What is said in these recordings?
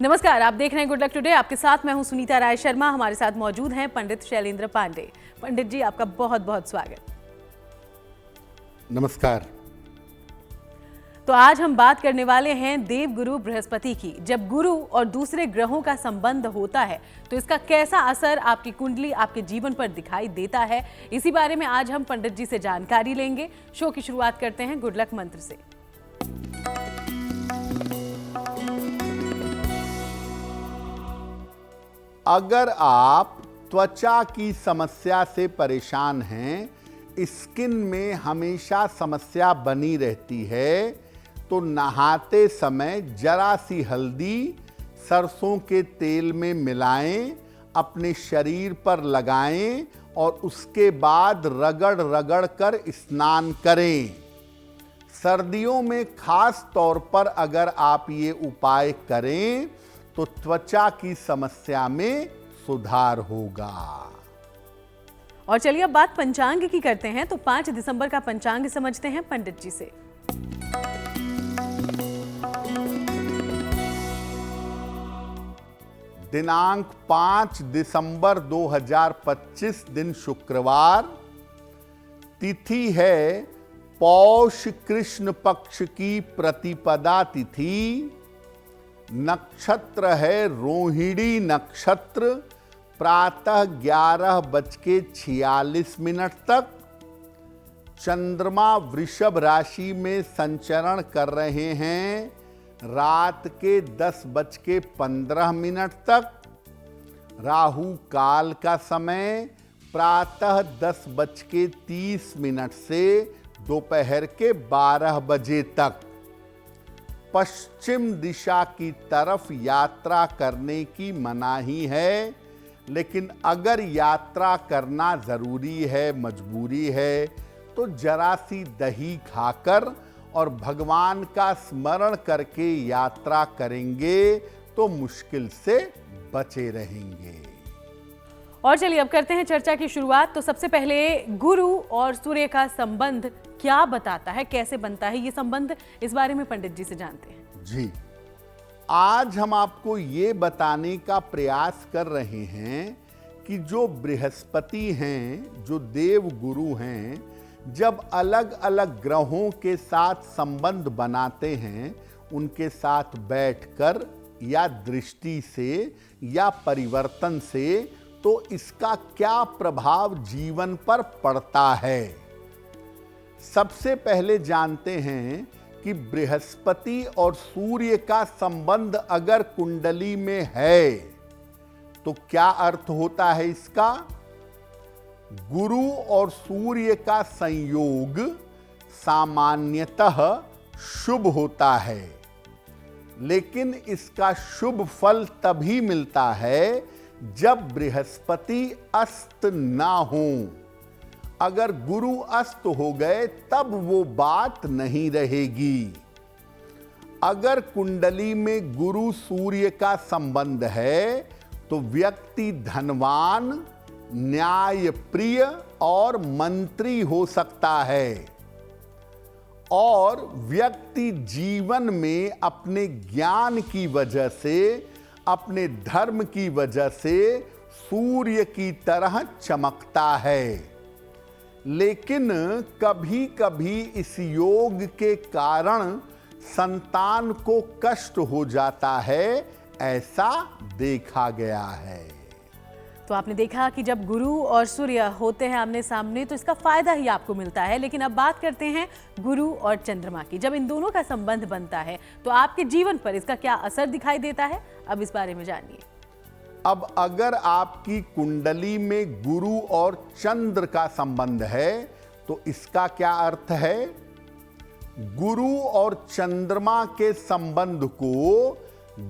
नमस्कार, आप देख रहे हैं गुड लक टुडे। आपके साथ मैं हूं सुनीता राय शर्मा। हमारे साथ मौजूद हैं पंडित शैलेंद्र पांडे। पंडित जी, आपका बहुत बहुत स्वागत। नमस्कार। तो आज हम बात करने वाले हैं देव गुरु बृहस्पति की। जब गुरु और दूसरे ग्रहों का संबंध होता है तो इसका कैसा असर आपकी कुंडली, आपके जीवन पर दिखाई देता है, इसी बारे में आज हम पंडित जी से जानकारी लेंगे। शो की शुरुआत करते हैं गुड लक मंत्र से। अगर आप त्वचा की समस्या से परेशान हैं, स्किन में हमेशा समस्या बनी रहती है, तो नहाते समय जरा सी हल्दी सरसों के तेल में मिलाएं, अपने शरीर पर लगाएं और उसके बाद रगड़ रगड़ कर स्नान करें। सर्दियों में खास तौर पर अगर आप ये उपाय करें तो त्वचा की समस्या में सुधार होगा। और चलिए अब बात पंचांग की करते हैं। तो 5 दिसंबर का पंचांग समझते हैं पंडित जी से। दिनांक 5 दिसंबर 2025 दिन शुक्रवार। तिथि है पौष कृष्ण पक्ष की प्रतिपदा तिथि। नक्षत्र है रोहिणी नक्षत्र। प्रातः 11:46 तक। चंद्रमा वृषभ राशि में संचरण कर रहे हैं रात के 10:15 तक। राहु काल का समय प्रातः 10:30 से दोपहर के 12 बजे तक। पश्चिम दिशा की तरफ यात्रा करने की मनाही है, लेकिन अगर यात्रा करना जरूरी है, मजबूरी है, तो जरा सी दही खाकर और भगवान का स्मरण करके यात्रा करेंगे तो मुश्किल से बचे रहेंगे। और चलिए अब करते हैं चर्चा की शुरुआत। तो सबसे पहले गुरु और सूर्य का संबंध क्या बताता है, कैसे बनता है ये संबंध, इस बारे में पंडित जी से जानते हैं। जी, आज हम आपको ये बताने का प्रयास कर रहे हैं कि जो बृहस्पति हैं, जो देव गुरु हैं, जब अलग अलग ग्रहों के साथ संबंध बनाते हैं, उनके साथ बैठकर या दृष्टि से या परिवर्तन से, तो इसका क्या प्रभाव जीवन पर पड़ता है। सबसे पहले जानते हैं कि बृहस्पति और सूर्य का संबंध अगर कुंडली में है तो क्या अर्थ होता है इसका। गुरु और सूर्य का संयोग सामान्यतः शुभ होता है, लेकिन इसका शुभ फल तभी मिलता है जब बृहस्पति अस्त ना हो। अगर गुरु अस्त हो गए तब वो बात नहीं रहेगी। अगर कुंडली में गुरु सूर्य का संबंध है तो व्यक्ति धनवान, न्यायप्रिय और मंत्री हो सकता है, और व्यक्ति जीवन में अपने ज्ञान की वजह से, अपने धर्म की वजह से सूर्य की तरह चमकता है। लेकिन कभी कभी इस योग के कारण संतान को कष्ट हो जाता है, ऐसा देखा गया है। तो आपने देखा कि जब गुरु और सूर्य होते हैं आमने सामने तो इसका फायदा ही आपको मिलता है। लेकिन अब बात करते हैं गुरु और चंद्रमा की। जब इन दोनों का संबंध बनता है तो आपके जीवन पर इसका क्या असर दिखाई देता है, अब इस बारे में जानिए। अब अगर आपकी कुंडली में गुरु और चंद्र का संबंध है तो इसका क्या अर्थ है। गुरु और चंद्रमा के संबंध को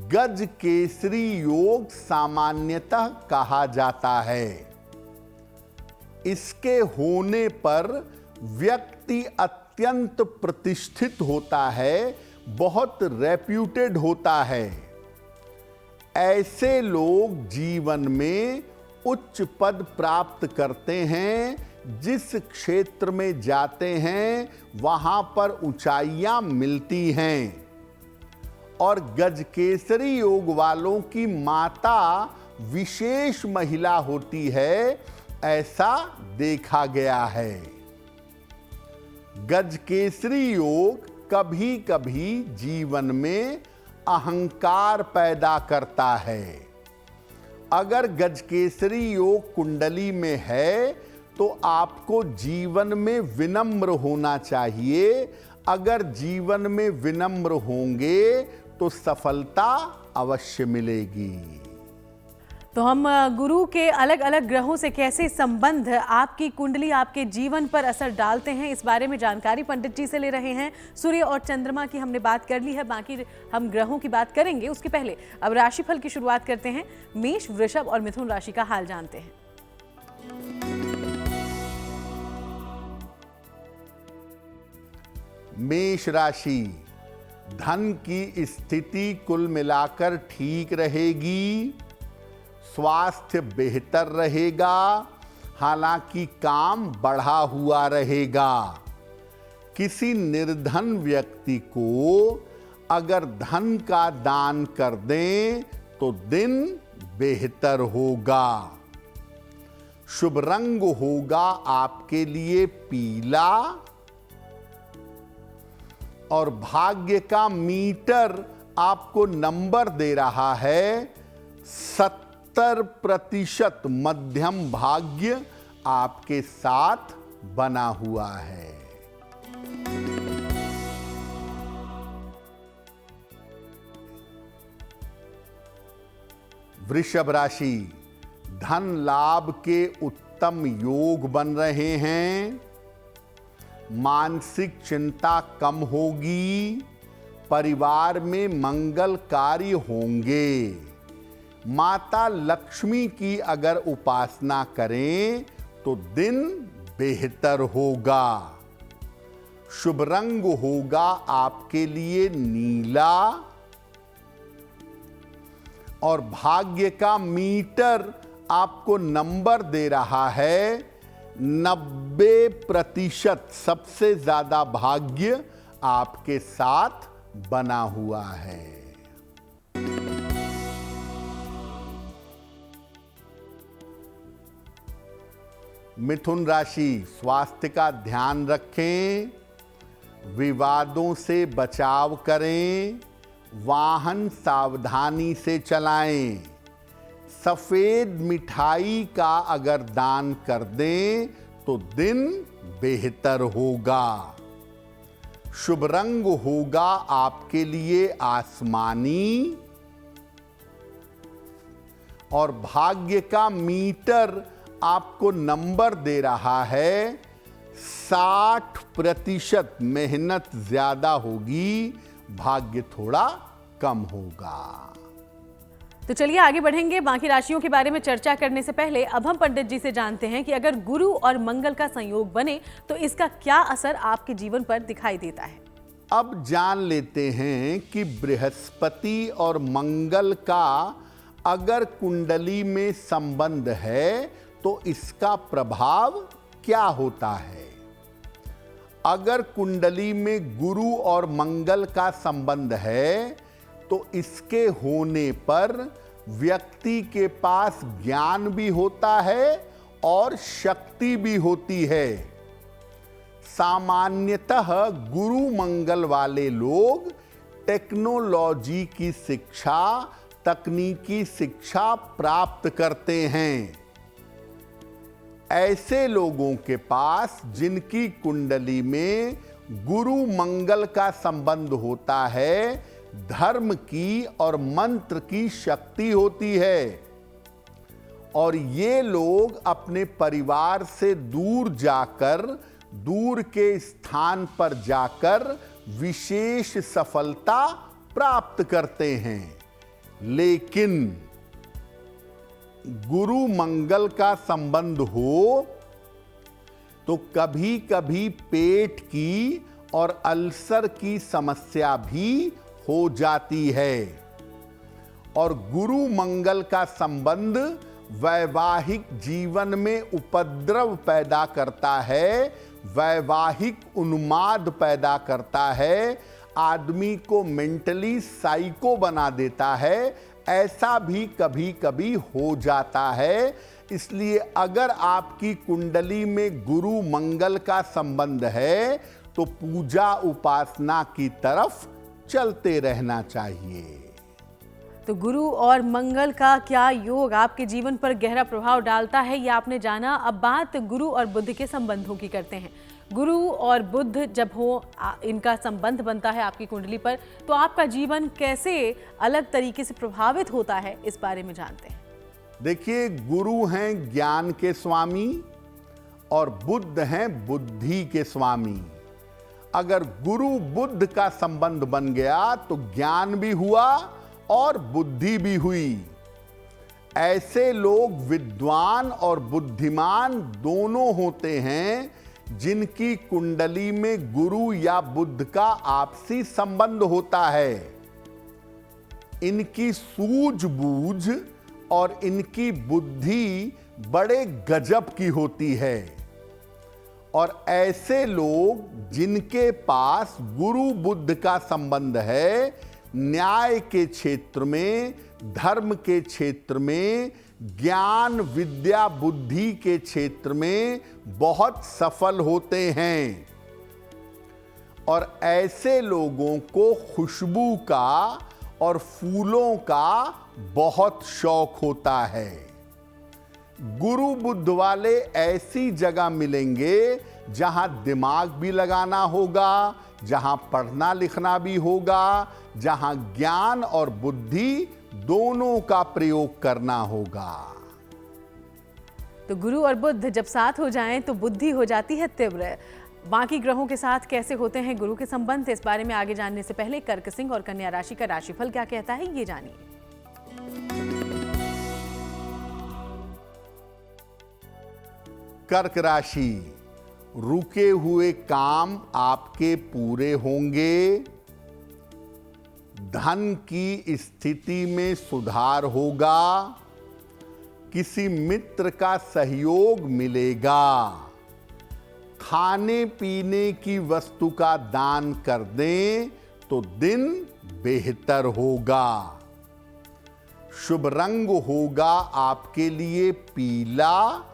गज केसरी योग सामान्यतः कहा जाता है। इसके होने पर व्यक्ति अत्यंत प्रतिष्ठित होता है, बहुत रेप्यूटेड होता है। ऐसे लोग जीवन में उच्च पद प्राप्त करते हैं, जिस क्षेत्र में जाते हैं वहां पर ऊंचाइयां मिलती हैं। और गजकेसरी योग वालों की माता विशेष महिला होती है, ऐसा देखा गया है। गजकेसरी योग कभी कभी जीवन में अहंकार पैदा करता है। अगर गजकेसरी योग कुंडली में है तो आपको जीवन में विनम्र होना चाहिए। अगर जीवन में विनम्र होंगे तो सफलता अवश्य मिलेगी। तो हम गुरु के अलग अलग ग्रहों से कैसे संबंध आपकी कुंडली, आपके जीवन पर असर डालते हैं, इस बारे में जानकारी पंडित जी से ले रहे हैं। सूर्य और चंद्रमा की हमने बात कर ली है, बाकी हम ग्रहों की बात करेंगे। उसके पहले अब राशिफल की शुरुआत करते हैं। मेष, वृषभ और मिथुन राशि का हाल जानते हैं। मेष राशि, धन की स्थिति कुल मिलाकर ठीक रहेगी। स्वास्थ्य बेहतर रहेगा, हालांकि काम बढ़ा हुआ रहेगा। किसी निर्धन व्यक्ति को अगर धन का दान कर दें तो दिन बेहतर होगा। शुभ रंग होगा आपके लिए पीला और भाग्य का मीटर आपको नंबर दे रहा है 70% मध्यम भाग्य आपके साथ बना हुआ है। वृषभ राशि, धन लाभ के उत्तम योग बन रहे हैं। मानसिक चिंता कम होगी। परिवार में मंगल कार्य होंगे। माता लक्ष्मी की अगर उपासना करें तो दिन बेहतर होगा। शुभ रंग होगा आपके लिए नीला और भाग्य का मीटर आपको नंबर दे रहा है 90%। सबसे ज्यादा भाग्य आपके साथ बना हुआ है। मिथुन राशि, स्वास्थ्य का ध्यान रखें। विवादों से बचाव करें। वाहन सावधानी से चलाएं। सफेद मिठाई का अगर दान कर दें तो दिन बेहतर होगा। शुभ रंग होगा आपके लिए आसमानी और भाग्य का मीटर आपको नंबर दे रहा है 60%। मेहनत ज्यादा होगी, भाग्य थोड़ा कम होगा। तो चलिए आगे बढ़ेंगे। बाकी राशियों के बारे में चर्चा करने से पहले अब हम पंडित जी से जानते हैं कि अगर गुरु और मंगल का संयोग बने तो इसका क्या असर आपके जीवन पर दिखाई देता है। अब जान लेते हैं कि बृहस्पति और मंगल का अगर कुंडली में संबंध है तो इसका प्रभाव क्या होता है। अगर कुंडली में गुरु और मंगल का संबंध है तो इसके होने पर व्यक्ति के पास ज्ञान भी होता है और शक्ति भी होती है। सामान्यतः गुरु मंगल वाले लोग टेक्नोलॉजी की शिक्षा, तकनीकी शिक्षा प्राप्त करते हैं। ऐसे लोगों के पास जिनकी कुंडली में गुरु मंगल का संबंध होता है, धर्म की और मंत्र की शक्ति होती है और ये लोग अपने परिवार से दूर जाकर, दूर के स्थान पर जाकर विशेष सफलता प्राप्त करते हैं। लेकिन गुरु मंगल का संबंध हो तो कभी कभी पेट की और अल्सर की समस्या भी हो जाती है और गुरु मंगल का संबंध वैवाहिक जीवन में उपद्रव पैदा करता है, वैवाहिक उन्माद पैदा करता है। आदमी को मेंटली साइको बना देता है, ऐसा भी कभी कभी हो जाता है। इसलिए अगर आपकी कुंडली में गुरु मंगल का संबंध है तो पूजा उपासना की तरफ चलते रहना चाहिए। तो गुरु और मंगल का क्या योग आपके जीवन पर गहरा प्रभाव डालता है, यह आपने जाना। अब बात गुरु और बुध के संबंधों की करते हैं। गुरु और बुध जब हो इनका संबंध बनता है आपकी कुंडली पर, तो आपका जीवन कैसे अलग तरीके से प्रभावित होता है, इस बारे में जानते हैं। देखिए, गुरु हैं ज्ञान के स्वामी और बुध हैं बुद्धि के स्वामी। अगर गुरु बुध का संबंध बन गया तो ज्ञान भी हुआ और बुद्धि भी हुई। ऐसे लोग विद्वान और बुद्धिमान दोनों होते हैं जिनकी कुंडली में गुरु या बुध का आपसी संबंध होता है। इनकी सूझबूझ और इनकी बुद्धि बड़े गजब की होती है। और ऐसे लोग जिनके पास गुरु बुध का संबंध है, न्याय के क्षेत्र में, धर्म के क्षेत्र में, ज्ञान विद्या बुद्धि के क्षेत्र में बहुत सफल होते हैं। और ऐसे लोगों को खुशबू का और फूलों का बहुत शौक होता है। गुरु बुध वाले ऐसी जगह मिलेंगे जहां दिमाग भी लगाना होगा, जहां पढ़ना लिखना भी होगा, जहां ज्ञान और बुद्धि दोनों का प्रयोग करना होगा। तो गुरु और बुध जब साथ हो जाएं तो बुद्धि हो जाती है तीव्र। बाकी ग्रहों के साथ कैसे होते हैं गुरु के संबंध, इस बारे में आगे जानने से पहले कर्क सिंह और कन्या राशि का राशिफल क्या कहता है, ये जानिए। कर्क राशि, रुके हुए काम आपके पूरे होंगे। धन की स्थिति में सुधार होगा। किसी मित्र का सहयोग मिलेगा। खाने पीने की वस्तु का दान कर दें तो दिन बेहतर होगा। शुभ रंग होगा आपके लिए पीला।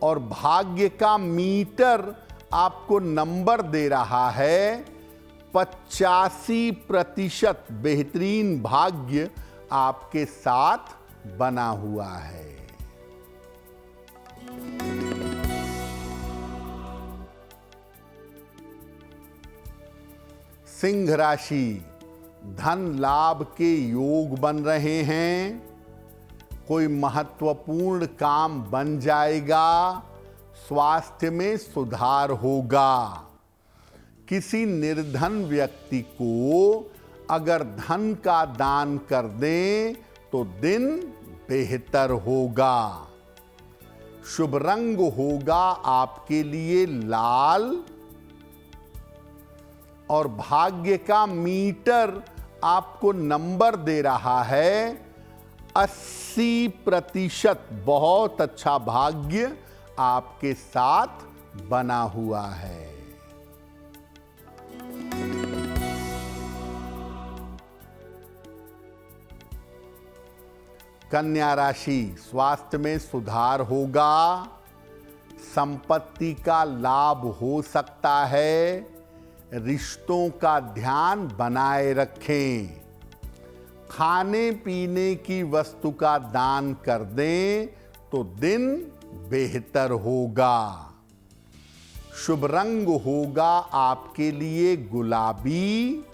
और भाग्य का मीटर आपको नंबर दे रहा है 85% बेहतरीन भाग्य आपके साथ बना हुआ है। सिंह राशि, धन लाभ के योग बन रहे हैं। कोई महत्वपूर्ण काम बन जाएगा। स्वास्थ्य में सुधार होगा। किसी निर्धन व्यक्ति को अगर धन का दान कर दें तो दिन बेहतर होगा। शुभ रंग होगा आपके लिए लाल। और भाग्य का मीटर आपको नंबर दे रहा है 80%। बहुत अच्छा भाग्य आपके साथ बना हुआ है। कन्या राशि, स्वास्थ्य में सुधार होगा। संपत्ति का लाभ हो सकता है। रिश्तों का ध्यान बनाए रखें। खाने पीने की वस्तु का दान कर दें तो दिन बेहतर होगा। शुभ रंग होगा आपके लिए गुलाबी।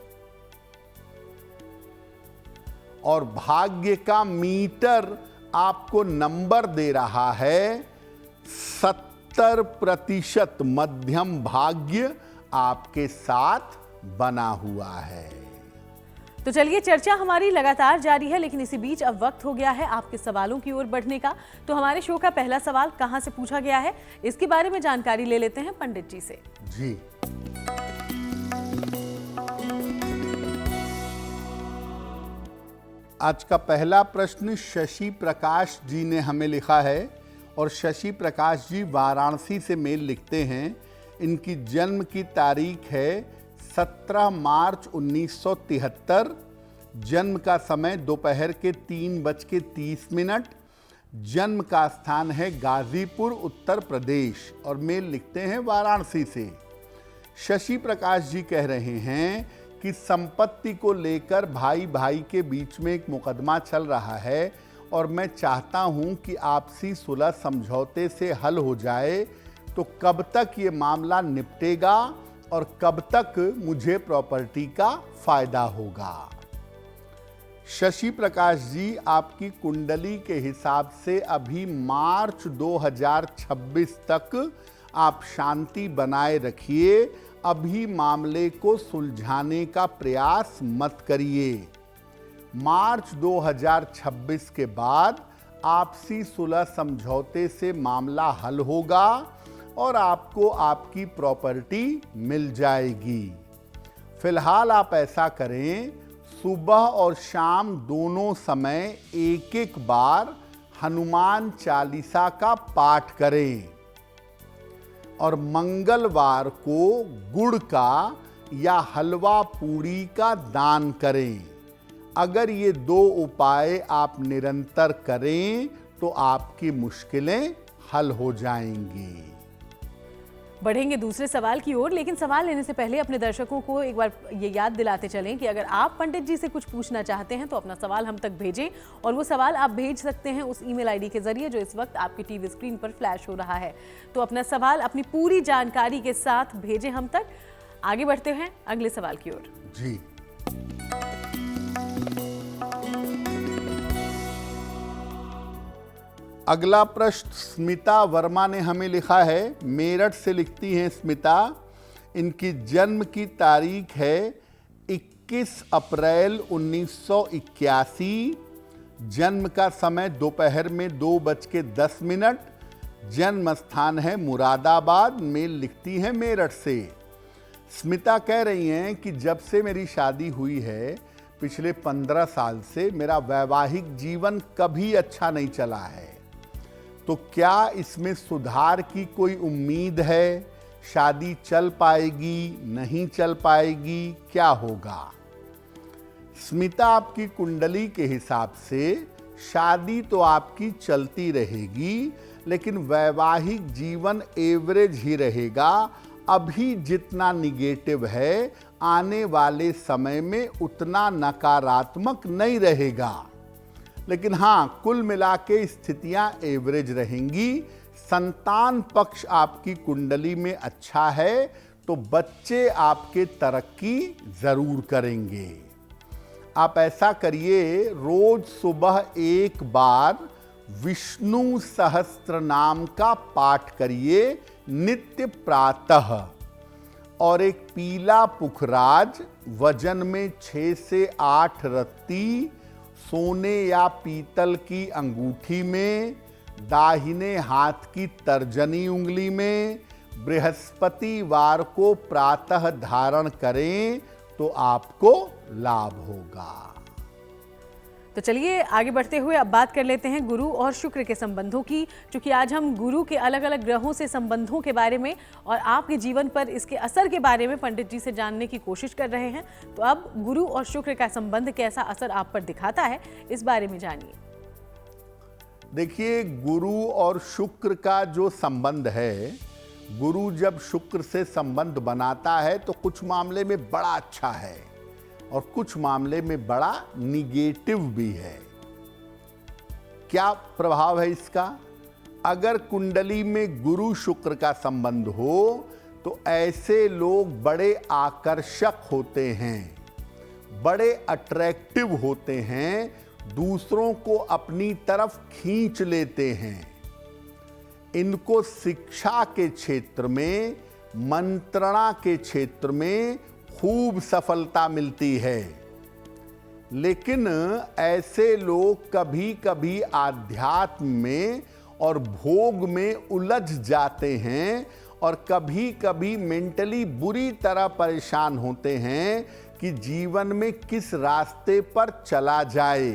और भाग्य का मीटर आपको नंबर दे रहा है 70%। मध्यम भाग्य आपके साथ बना हुआ है। तो चलिए, चर्चा हमारी लगातार जारी है, लेकिन इसी बीच अब वक्त हो गया है आपके सवालों की ओर बढ़ने का। तो हमारे शो का पहला सवाल कहां से पूछा गया है, इसके बारे में जानकारी ले लेते हैं पंडित जी से। जी, आज का पहला प्रश्न शशि प्रकाश जी ने हमें लिखा है। और शशि प्रकाश जी वाराणसी से मेल लिखते हैं। इनकी जन्म की तारीख है 17 मार्च 1973, जन्म का समय दोपहर के 3:30, जन्म का स्थान है गाजीपुर उत्तर प्रदेश और मेल लिखते हैं वाराणसी से। शशि प्रकाश जी कह रहे हैं कि संपत्ति को लेकर भाई भाई के बीच में एक मुकदमा चल रहा है और मैं चाहता हूं कि आपसी सुलह समझौते से हल हो जाए, तो कब तक ये मामला निपटेगा और कब तक मुझे प्रॉपर्टी का फायदा होगा। शशि प्रकाश जी, आपकी कुंडली के हिसाब से अभी मार्च 2026 तक आप शांति बनाए रखिए, अभी मामले को सुलझाने का प्रयास मत करिए। मार्च 2026 के बाद आपसी सुलह समझौते से मामला हल होगा और आपको आपकी प्रॉपर्टी मिल जाएगी। फिलहाल आप ऐसा करें, सुबह और शाम दोनों समय एक बार हनुमान चालीसा का पाठ करें और मंगलवार को गुड़ का या हलवा पूड़ी का दान करें। अगर ये 2 उपाय आप निरंतर करें तो आपकी मुश्किलें हल हो जाएंगी। बढ़ेंगे दूसरे सवाल की ओर, लेकिन सवाल लेने से पहले अपने दर्शकों को एक बार ये याद दिलाते चलें कि अगर आप पंडित जी से कुछ पूछना चाहते हैं तो अपना सवाल हम तक भेजें, और वो सवाल आप भेज सकते हैं उस ईमेल आईडी के जरिए जो इस वक्त आपकी टीवी स्क्रीन पर फ्लैश हो रहा है। तो अपना सवाल अपनी पूरी जानकारी के साथ भेजें हम तक। आगे बढ़ते हैं अगले सवाल की ओर। जी, अगला प्रश्न स्मिता वर्मा ने हमें लिखा है। मेरठ से लिखती हैं स्मिता। इनकी जन्म की तारीख है 21 अप्रैल 1981, जन्म का समय दोपहर में 2:10, जन्म स्थान है मुरादाबाद, मेल लिखती हैं मेरठ से। स्मिता कह रही हैं कि जब से मेरी शादी हुई है पिछले 15 साल से मेरा वैवाहिक जीवन कभी अच्छा नहीं चला है, तो क्या इसमें सुधार की कोई उम्मीद है? शादी चल पाएगी, नहीं चल पाएगी, क्या होगा? स्मिता, आपकी कुंडली के हिसाब से शादी तो आपकी चलती रहेगी, लेकिन वैवाहिक जीवन एवरेज ही रहेगा। अभी जितना निगेटिव है आने वाले समय में उतना नकारात्मक नहीं रहेगा, लेकिन हाँ, कुल मिला के स्थितियां एवरेज रहेंगी। संतान पक्ष आपकी कुंडली में अच्छा है, तो बच्चे आपके तरक्की जरूर करेंगे। आप ऐसा करिए, रोज सुबह एक बार विष्णु सहस्त्र नाम का पाठ करिए नित्य प्रातः, और एक पीला पुखराज वजन में 6 से 8 रत्ती सोने या पीतल की अंगूठी में, दाहिने हाथ की तर्जनी उंगली में बृहस्पतिवार को प्रातः धारण करें तो आपको लाभ होगा। तो चलिए आगे बढ़ते हुए अब बात कर लेते हैं गुरु और शुक्र के संबंधों की। क्योंकि आज हम गुरु के अलग अलग ग्रहों से संबंधों के बारे में और आपके जीवन पर इसके असर के बारे में पंडित जी से जानने की कोशिश कर रहे हैं। तो अब गुरु और शुक्र का संबंध कैसा असर आप पर दिखाता है, इस बारे में जानिए। देखिए, गुरु और शुक्र का जो संबंध है, गुरु जब शुक्र से संबंध बनाता है तो कुछ मामले में बड़ा अच्छा है और कुछ मामले में बड़ा निगेटिव भी है। क्या प्रभाव है इसका? अगर कुंडली में गुरु शुक्र का संबंध हो तो ऐसे लोग बड़े आकर्षक होते हैं, बड़े अट्रैक्टिव होते हैं, दूसरों को अपनी तरफ खींच लेते हैं। इनको शिक्षा के क्षेत्र में, मंत्रणा के क्षेत्र में खूब सफलता मिलती है। लेकिन ऐसे लोग कभी कभी आध्यात्म में और भोग में उलझ जाते हैं और कभी कभी मेंटली बुरी तरह परेशान होते हैं कि जीवन में किस रास्ते पर चला जाए।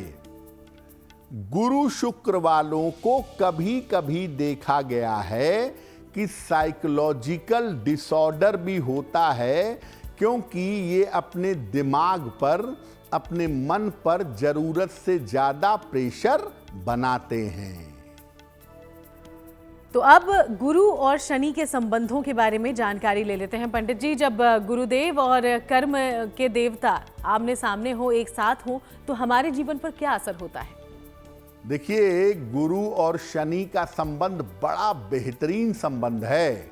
गुरु शुक्र वालों को कभी कभी देखा गया है कि साइकोलॉजिकल डिसऑर्डर भी होता है क्योंकि ये अपने दिमाग पर, अपने मन पर जरूरत से ज्यादा प्रेशर बनाते हैं। तो अब गुरु और शनि के संबंधों के बारे में जानकारी ले लेते हैं पंडित जी। जब गुरुदेव और कर्म के देवता आमने सामने हो, एक साथ हो, तो हमारे जीवन पर क्या असर होता है? देखिए, गुरु और शनि का संबंध बड़ा बेहतरीन संबंध है।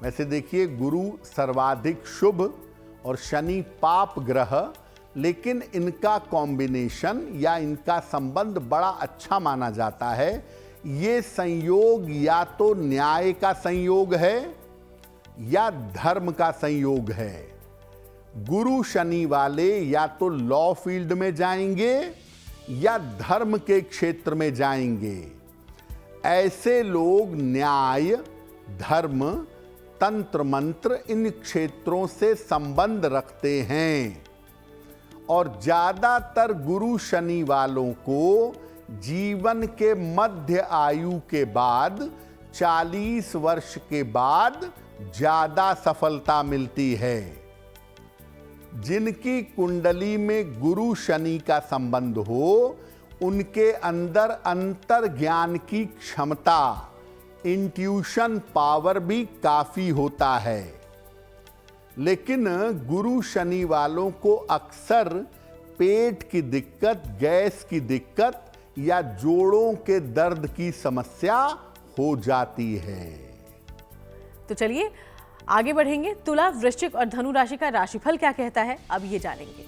वैसे देखिए, गुरु सर्वाधिक शुभ और शनि पाप ग्रह, लेकिन इनका कॉम्बिनेशन या इनका संबंध बड़ा अच्छा माना जाता है। ये संयोग या तो न्याय का संयोग है या धर्म का संयोग है। गुरु शनि वाले या तो लॉ फील्ड में जाएंगे या धर्म के क्षेत्र में जाएंगे। ऐसे लोग न्याय, धर्म, तंत्र मंत्र इन क्षेत्रों से संबंध रखते हैं। और ज्यादातर गुरु शनि वालों को जीवन के मध्य आयु के बाद 40 वर्ष के बाद ज्यादा सफलता मिलती है। जिनकी कुंडली में गुरु शनि का संबंध हो, उनके अंदर अंतर ज्ञान की क्षमता, इंट्यूशन पावर भी काफी होता है। लेकिन गुरु शनि वालों को अक्सर पेट की दिक्कत, गैस की दिक्कत या जोड़ों के दर्द की समस्या हो जाती है। तो चलिए आगे बढ़ेंगे। तुला, वृश्चिक और धनु राशि का राशिफल क्या कहता है, अब ये जानेंगे।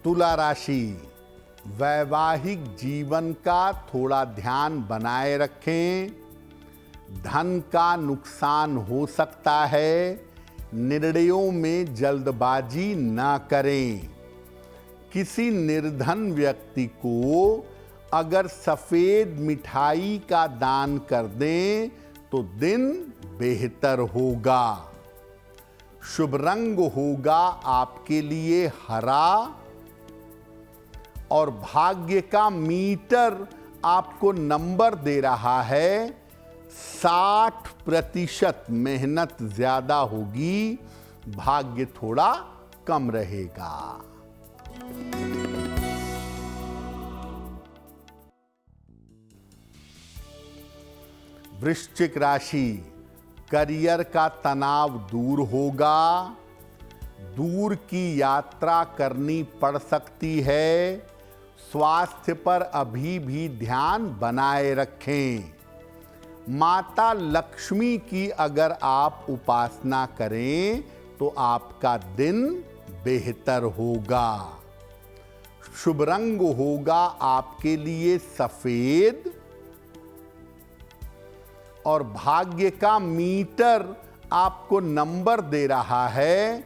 तुला राशि, वैवाहिक जीवन का थोड़ा ध्यान बनाए रखें। धन का नुकसान हो सकता है। निर्णयों में जल्दबाजी ना करें। किसी निर्धन व्यक्ति को अगर सफेद मिठाई का दान कर दें तो दिन बेहतर होगा। शुभ रंग होगा आपके लिए हरा और भाग्य का मीटर आपको नंबर दे रहा है 60%। मेहनत ज्यादा होगी, भाग्य थोड़ा कम रहेगा। वृश्चिक राशि, करियर का तनाव दूर होगा। दूर की यात्रा करनी पड़ सकती है। स्वास्थ्य पर अभी भी ध्यान बनाए रखें। माता लक्ष्मी की अगर आप उपासना करें तो आपका दिन बेहतर होगा। शुभ रंग होगा आपके लिए सफेद और भाग्य का मीटर आपको नंबर दे रहा है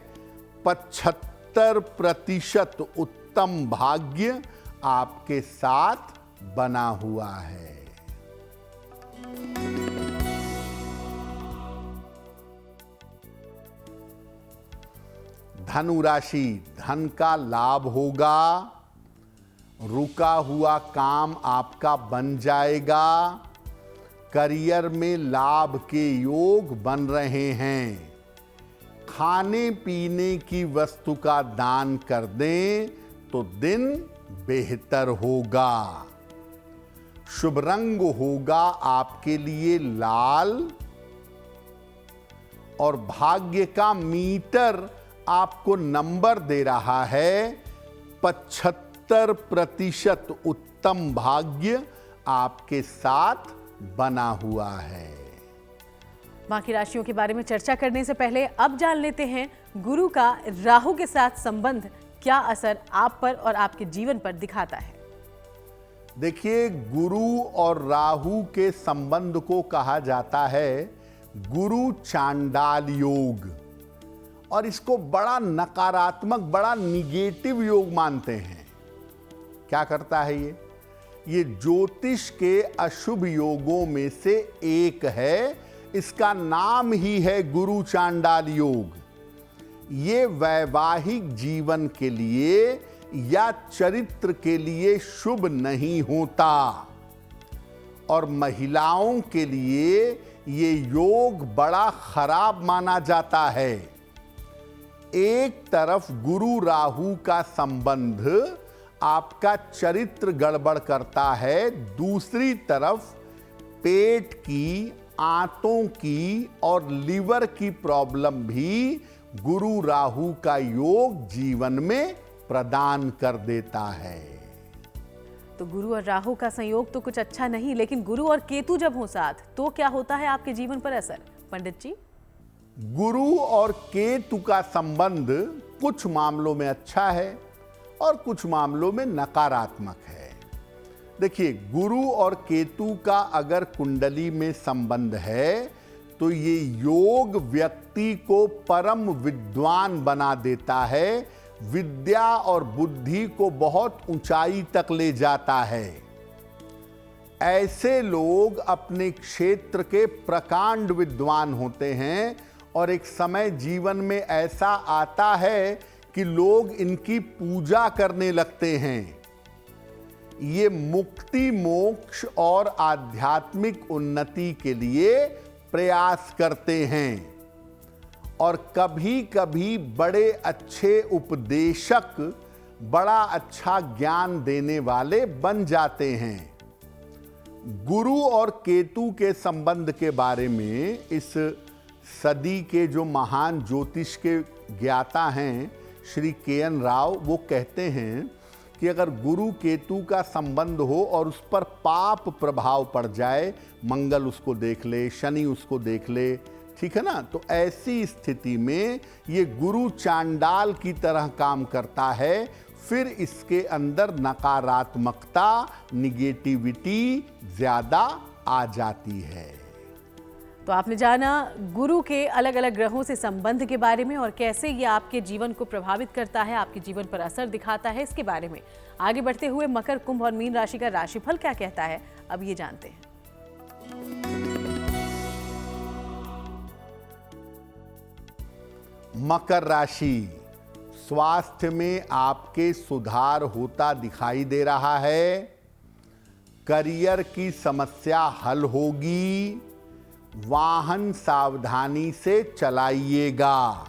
75%। उत्तम भाग्य आपके साथ बना हुआ है। धनु राशि, धन का लाभ होगा। रुका हुआ काम आपका बन जाएगा। करियर में लाभ के योग बन रहे हैं। खाने पीने की वस्तु का दान कर दें तो दिन बेहतर होगा। शुभ रंग होगा आपके लिए लाल और भाग्य का मीटर आपको नंबर दे रहा है 75%। उत्तम भाग्य आपके साथ बना हुआ है। बाकी राशियों के बारे में चर्चा करने से पहले अब जान लेते हैं गुरु का राहु के साथ संबंध क्या असर आप पर और आपके जीवन पर दिखाता है। देखिए, गुरु और राहु के संबंध को कहा जाता है गुरु चांडाल योग और इसको बड़ा नकारात्मक, बड़ा निगेटिव योग मानते हैं। क्या करता है ये ज्योतिष के अशुभ योगों में से एक है। इसका नाम ही है गुरु चांडाल योग। ये वैवाहिक जीवन के लिए या चरित्र के लिए शुभ नहीं होता और महिलाओं के लिए ये योग बड़ा खराब माना जाता है। एक तरफ गुरु राहु का संबंध आपका चरित्र गड़बड़ करता है, दूसरी तरफ पेट की, आंतों की और लीवर की प्रॉब्लम भी गुरु राहु का योग जीवन में प्रदान कर देता है। तो गुरु और राहु का संयोग तो कुछ अच्छा नहीं, लेकिन गुरु और केतु जब हो साथ तो क्या होता है आपके जीवन पर असर, पंडित जी? गुरु और केतु का संबंध कुछ मामलों में अच्छा है और कुछ मामलों में नकारात्मक है। देखिए, गुरु और केतु का अगर कुंडली में संबंध है तो ये योग व्यक्ति को परम विद्वान बना देता है, विद्या और बुद्धि को बहुत ऊंचाई तक ले जाता है। ऐसे लोग अपने क्षेत्र के प्रकांड विद्वान होते हैं और एक समय जीवन में ऐसा आता है कि लोग इनकी पूजा करने लगते हैं। ये मुक्ति, मोक्ष और आध्यात्मिक उन्नति के लिए प्रयास करते हैं और कभी कभी बड़े अच्छे उपदेशक, बड़ा अच्छा ज्ञान देने वाले बन जाते हैं। गुरु और केतु के संबंध के बारे में इस सदी के जो महान ज्योतिष के ज्ञाता हैं श्री के.एन. राव, वो कहते हैं कि अगर गुरु केतु का संबंध हो और उस पर पाप प्रभाव पड़ जाए, मंगल उसको देख ले, शनि उसको देख ले, ठीक है ना, तो ऐसी स्थिति में ये गुरु चांडाल की तरह काम करता है। फिर इसके अंदर नकारात्मकता, निगेटिविटी ज्यादा आ जाती है। तो आपने जाना गुरु के अलग अलग ग्रहों से संबंध के बारे में और कैसे ये आपके जीवन को प्रभावित करता है, आपके जीवन पर असर दिखाता है, इसके बारे में। आगे बढ़ते हुए मकर, कुंभ और मीन राशि का राशिफल क्या कहता है, अब ये जानते हैं। मकर राशि, स्वास्थ्य में आपके सुधार होता दिखाई दे रहा है। करियर की समस्या हल होगी। वाहन सावधानी से चलाइएगा।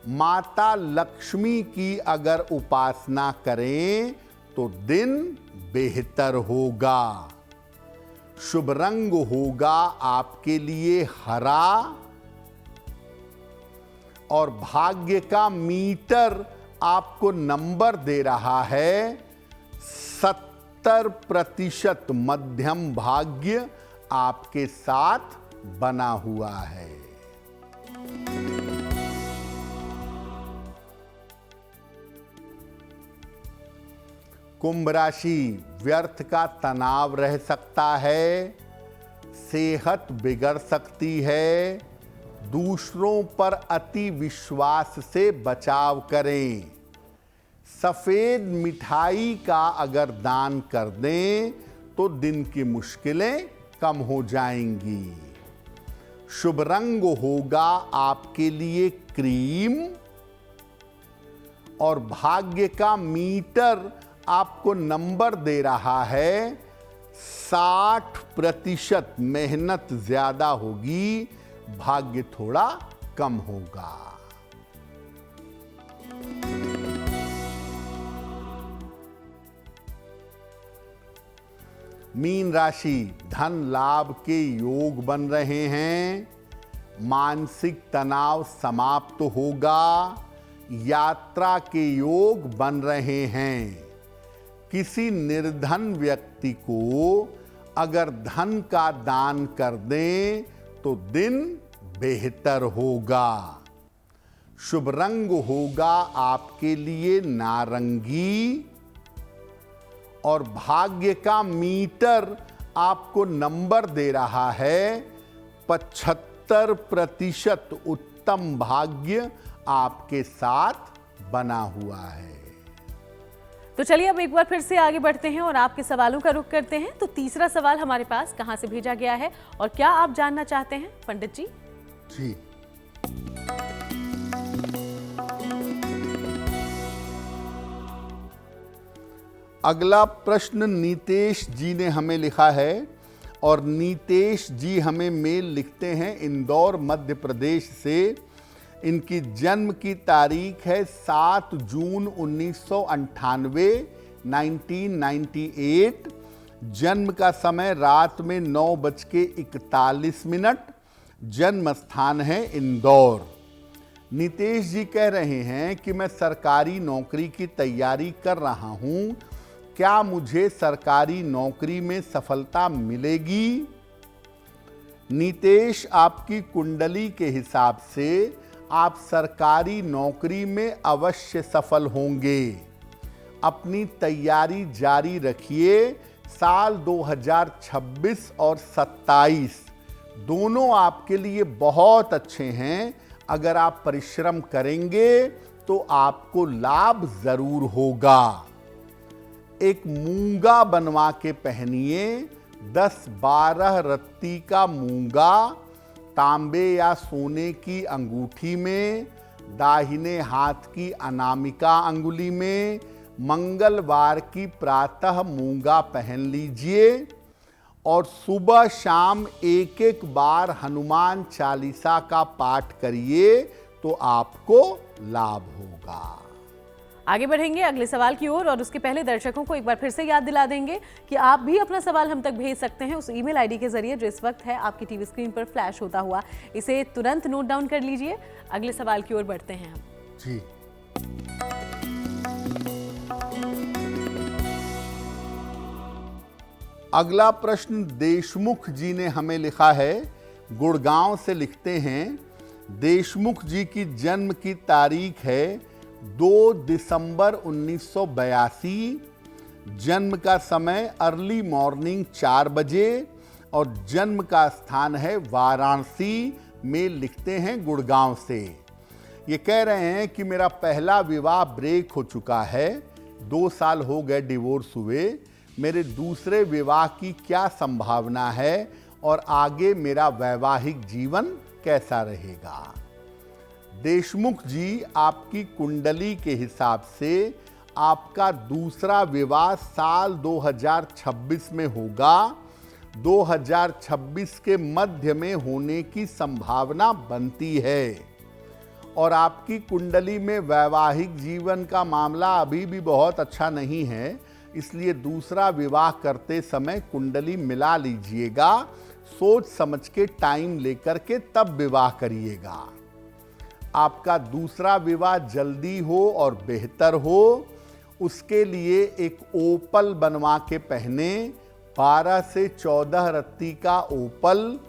माता लक्ष्मी की अगर उपासना करें तो दिन बेहतर होगा। शुभ रंग होगा आपके लिए हरा और भाग्य का मीटर आपको नंबर दे रहा है 70% मध्यम भाग्य आपके साथ बना हुआ है। कुंभ राशि, व्यर्थ का तनाव रह सकता है, सेहत बिगड़ सकती है। दूसरों पर अति विश्वास से बचाव करें। सफेद मिठाई का अगर दान कर दें तो दिन की मुश्किलें कम हो जाएंगी। शुभ रंग होगा आपके लिए क्रीम और भाग्य का मीटर आपको नंबर दे रहा है 60%। मेहनत ज्यादा होगी, भाग्य थोड़ा कम होगा। मीन राशि, धन लाभ के योग बन रहे हैं। मानसिक तनाव समाप्त होगा। यात्रा के योग बन रहे हैं। किसी निर्धन व्यक्ति को अगर धन का दान कर दें तो दिन बेहतर होगा। शुभ रंग होगा आपके लिए नारंगी और भाग्य का मीटर आपको नंबर दे रहा है 75%। उत्तम भाग्य आपके साथ बना हुआ है। तो चलिए अब एक बार फिर से आगे बढ़ते हैं और आपके सवालों का रुख करते हैं। तो तीसरा सवाल हमारे पास कहां से भेजा गया है और क्या आप जानना चाहते हैं पंडित जी? जी, अगला प्रश्न नीतेश जी ने हमें लिखा है और नीतेश जी हमें मेल लिखते हैं इंदौर मध्य प्रदेश से। इनकी जन्म की तारीख है 7 जून 1998, 1998। जन्म का समय रात में 9:41। जन्म स्थान है इंदौर। नीतेश जी कह रहे हैं कि मैं सरकारी नौकरी की तैयारी कर रहा हूं, क्या मुझे सरकारी नौकरी में सफलता मिलेगी? नीतेश, आपकी कुंडली के हिसाब से आप सरकारी नौकरी में अवश्य सफल होंगे। अपनी तैयारी जारी रखिए। साल 2026 और 27 दोनों आपके लिए बहुत अच्छे हैं। अगर आप परिश्रम करेंगे तो आपको लाभ जरूर होगा। एक मूंगा बनवा के पहनिए। 10-12 रत्ती का मूंगा तांबे या सोने की अंगूठी में, दाहिने हाथ की अनामिका अंगुली में, मंगलवार की प्रातः मूंगा पहन लीजिए और सुबह शाम एक बार हनुमान चालीसा का पाठ करिए तो आपको लाभ होगा। आगे बढ़ेंगे अगले सवाल की ओर और उसके पहले दर्शकों को एक बार फिर से याद दिला देंगे कि आप भी अपना सवाल हम तक भेज सकते हैं उस ईमेल आईडी के जरिए जो इस वक्त है आपकी टीवी स्क्रीन पर फ्लैश होता हुआ। इसे तुरंत नोट डाउन कर लीजिए। अगले सवाल की ओर बढ़ते हैं हम जी। अगला प्रश्न देशमुख जी ने हमें लिखा है, गुड़गांव से लिखते हैं। देशमुख जी की जन्म की तारीख है 2 दिसंबर 1982। जन्म का समय अर्ली मॉर्निंग 4 बजे और जन्म का स्थान है वाराणसी। में लिखते हैं गुड़गांव से। ये कह रहे हैं कि मेरा पहला विवाह ब्रेक हो चुका है, 2 साल हो गए डिवोर्स हुए। मेरे दूसरे विवाह की क्या संभावना है और आगे मेरा वैवाहिक जीवन कैसा रहेगा? देशमुख जी, आपकी कुंडली के हिसाब से आपका दूसरा विवाह साल 2026 में होगा। 2026 के मध्य में होने की संभावना बनती है और आपकी कुंडली में वैवाहिक जीवन का मामला अभी भी बहुत अच्छा नहीं है, इसलिए दूसरा विवाह करते समय कुंडली मिला लीजिएगा। सोच समझ के टाइम लेकर के तब विवाह करिएगा। आपका दूसरा विवाह जल्दी हो और बेहतर हो, उसके लिए एक ओपल बनवा के पहने। 12 से 14 रत्ती का ओपल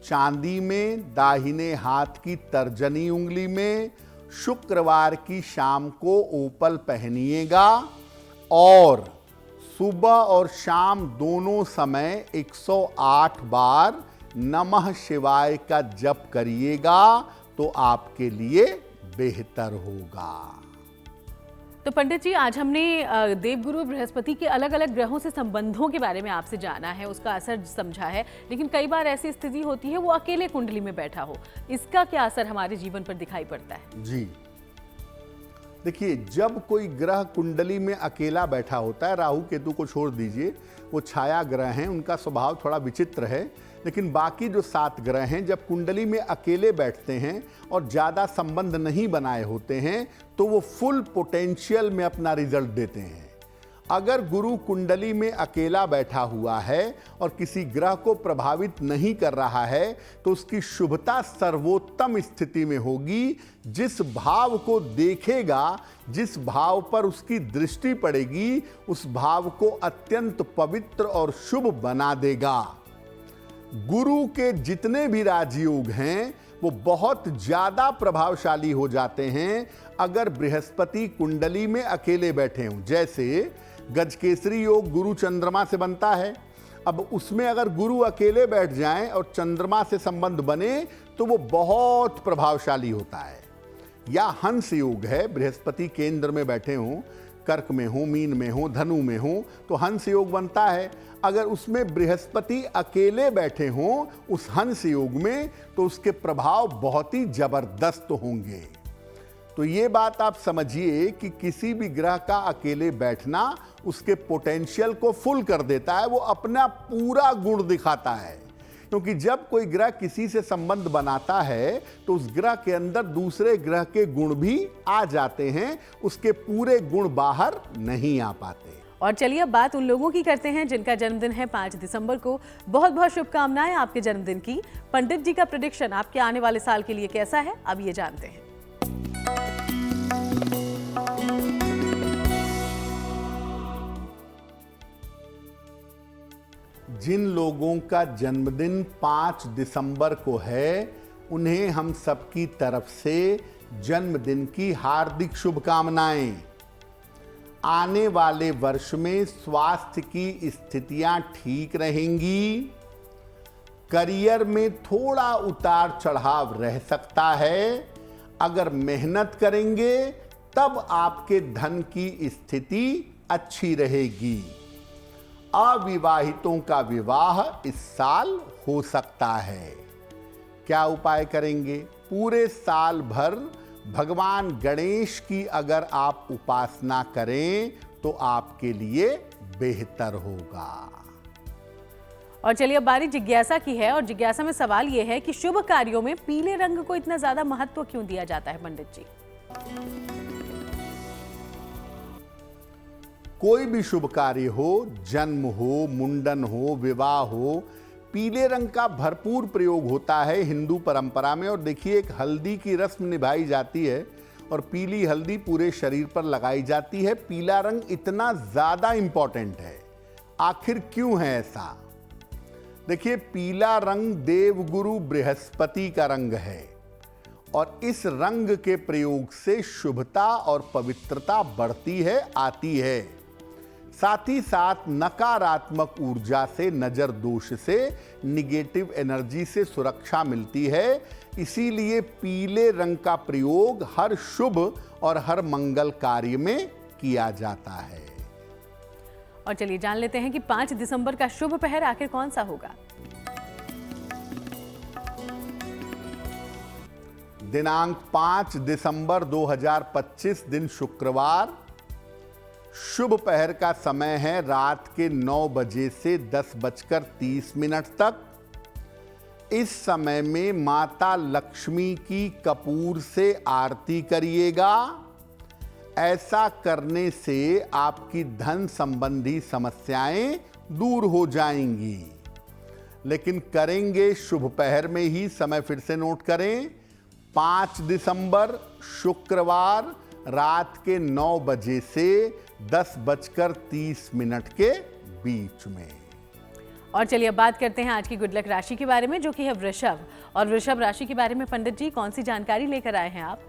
चांदी में, दाहिने हाथ की तर्जनी उंगली में। शुक्रवार की शाम को ओपल पहनिएगा और सुबह और शाम दोनों समय 108 बार नमः शिवाय का जप करिएगा तो आपके लिए बेहतर होगा। तो पंडित जी, आज हमने देवगुरु बृहस्पति के अलग अलग ग्रहों से संबंधों के बारे में आपसे जाना है, उसका असर समझा है, लेकिन कई बार ऐसी स्थिति होती है वो अकेले कुंडली में बैठा हो, इसका क्या असर हमारे जीवन पर दिखाई पड़ता है? जी देखिए, जब कोई ग्रह कुंडली में अकेला बैठा होता है, राहु केतु को छोड़ दीजिए, वो छाया ग्रह हैं, उनका स्वभाव थोड़ा विचित्र है, लेकिन बाकी जो 7 ग्रह हैं जब कुंडली में अकेले बैठते हैं और ज़्यादा संबंध नहीं बनाए होते हैं तो वो फुल पोटेंशियल में अपना रिजल्ट देते हैं। अगर गुरु कुंडली में अकेला बैठा हुआ है और किसी ग्रह को प्रभावित नहीं कर रहा है तो उसकी शुभता सर्वोत्तम स्थिति में होगी। जिस भाव को देखेगा, जिस भाव पर उसकी दृष्टि पड़ेगी, उस भाव को अत्यंत पवित्र और शुभ बना देगा। गुरु के जितने भी राजयोग हैं वो बहुत ज्यादा प्रभावशाली हो जाते हैं अगर बृहस्पति कुंडली में अकेले बैठे हों। जैसे गजकेसरी योग गुरु चंद्रमा से बनता है, अब उसमें अगर गुरु अकेले बैठ जाएं और चंद्रमा से संबंध बने तो वो बहुत प्रभावशाली होता है। या हंस योग है, बृहस्पति केंद्र में बैठे हों, कर्क में हो, मीन में हो, धनु में हो, तो हंस योग बनता है। अगर उसमें बृहस्पति अकेले बैठे हों उस हंस योग में तो उसके प्रभाव बहुत ही जबरदस्त होंगे। तो ये बात आप समझिए कि किसी भी ग्रह का अकेले बैठना उसके पोटेंशियल को फुल कर देता है, वो अपना पूरा गुण दिखाता है। क्योंकि जब कोई ग्रह किसी से संबंध बनाता है तो उस ग्रह के अंदर दूसरे ग्रह के गुण भी आ जाते हैं, उसके पूरे गुण बाहर नहीं आ पाते। और चलिए अब बात उन लोगों की करते हैं जिनका जन्मदिन है 5 दिसंबर को। बहुत बहुत शुभकामनाएं आपके जन्मदिन की। पंडित जी का प्रेडिक्शन आपके आने वाले साल के लिए कैसा है, अब ये जानते हैं। जिन लोगों का जन्मदिन 5 दिसंबर को है, उन्हें हम सबकी तरफ से जन्मदिन की हार्दिक शुभकामनाएं। आने वाले वर्ष में स्वास्थ्य की स्थितियां ठीक रहेंगी। करियर में थोड़ा उतार चढ़ाव रह सकता है। अगर मेहनत करेंगे तब आपके धन की स्थिति अच्छी रहेगी। अविवाहितों का विवाह इस साल हो सकता है। क्या उपाय करेंगे? पूरे साल भर भगवान गणेश की अगर आप उपासना करें तो आपके लिए बेहतर होगा। और चलिए अब बारी जिज्ञासा की है, और जिज्ञासा में सवाल यह है कि शुभ कार्यों में पीले रंग को इतना ज्यादा महत्व क्यों दिया जाता है पंडित जी? कोई भी शुभ कार्य हो, जन्म हो, मुंडन हो, विवाह हो, पीले रंग का भरपूर प्रयोग होता है हिंदू परंपरा में। और देखिए, एक हल्दी की रस्म निभाई जाती है और पीली हल्दी पूरे शरीर पर लगाई जाती है। पीला रंग इतना ज्यादा इंपॉर्टेंट है, आखिर क्यों है ऐसा? देखिए, पीला रंग देवगुरु बृहस्पति का रंग है और इस रंग के प्रयोग से शुभता और पवित्रता बढ़ती है, आती है। साथ ही साथ नकारात्मक ऊर्जा से, नजर दोष से, निगेटिव एनर्जी से सुरक्षा मिलती है। इसीलिए पीले रंग का प्रयोग हर शुभ और हर मंगल कार्य में किया जाता है। और चलिए जान लेते हैं कि 5 दिसंबर का शुभ पहर आखिर कौन सा होगा। दिनांक 5 दिसंबर 2025 दिन शुक्रवार। शुभ पहर का समय है रात के 9 बजे से 10:30 तक। इस समय में माता लक्ष्मी की कपूर से आरती करिएगा। ऐसा करने से आपकी धन संबंधी समस्याएं दूर हो जाएंगी। लेकिन करेंगे शुभ पहर में ही। समय फिर से नोट करें, 5 दिसंबर शुक्रवार रात के 9 बजे से 10:30 के बीच में। और चलिए अब बात करते हैं आज की गुड लक राशि के बारे में, जो कि है वृषभ। और वृषभ राशि के बारे में पंडित जी कौन सी जानकारी लेकर आए हैं आप?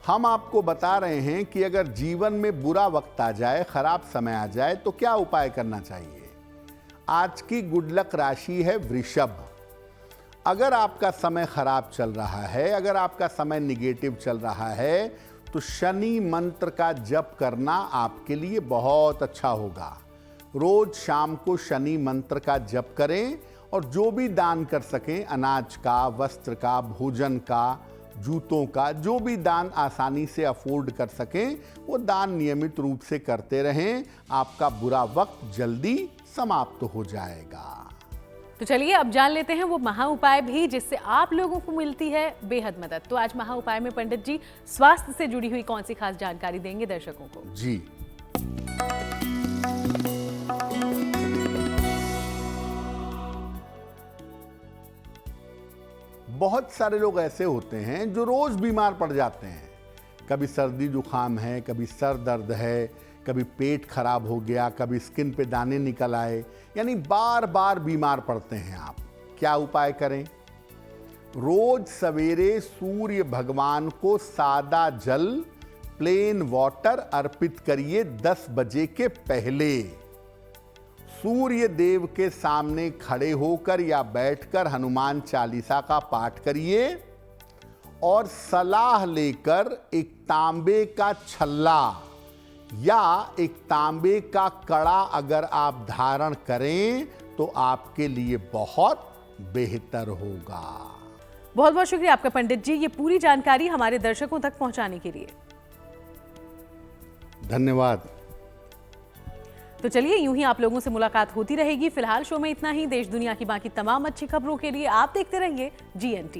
हम आपको बता रहे हैं कि अगर जीवन में बुरा वक्त आ जाए, खराब समय आ जाए, तो क्या उपाय करना चाहिए। आज की गुड लक राशि है वृषभ। अगर आपका समय खराब चल रहा है, अगर आपका समय निगेटिव चल रहा है, तो शनि मंत्र का जप करना आपके लिए बहुत अच्छा होगा। रोज शाम को शनि मंत्र का जप करें और जो भी दान कर सकें, अनाज का, वस्त्र का, भोजन का, जूतों का, जो भी दान आसानी से अफोर्ड कर सकें, वो दान नियमित रूप से करते रहें। आपका बुरा वक्त जल्दी समाप्त हो जाएगा। तो चलिए अब जान लेते हैं वो महा उपाय भी जिससे आप लोगों को मिलती है बेहद मदद। तो आज महा उपाय में पंडित जी स्वास्थ्य से जुड़ी हुई कौन सी खास जानकारी देंगे दर्शकों को? जी, बहुत सारे लोग ऐसे होते हैं जो रोज बीमार पड़ जाते हैं। कभी सर्दी जुकाम है, कभी सर दर्द है, कभी पेट खराब हो गया, कभी स्किन पे दाने निकल आए, यानी बार बार बीमार पड़ते हैं आप। क्या उपाय करें? रोज सवेरे सूर्य भगवान को सादा जल, प्लेन वाटर अर्पित करिए 10 बजे के पहले। सूर्य देव के सामने खड़े होकर या बैठकर हनुमान चालीसा का पाठ करिए और सलाह लेकर एक तांबे का छल्ला या एक तांबे का कड़ा अगर आप धारण करें तो आपके लिए बहुत बेहतर होगा। बहुत बहुत शुक्रिया आपका पंडित जी, ये पूरी जानकारी हमारे दर्शकों तक पहुंचाने के लिए। धन्यवाद। तो चलिए, यूं ही आप लोगों से मुलाकात होती रहेगी। फिलहाल शो में इतना ही। देश दुनिया की बाकी तमाम अच्छी खबरों के लिए आप देखते रहिए GNT।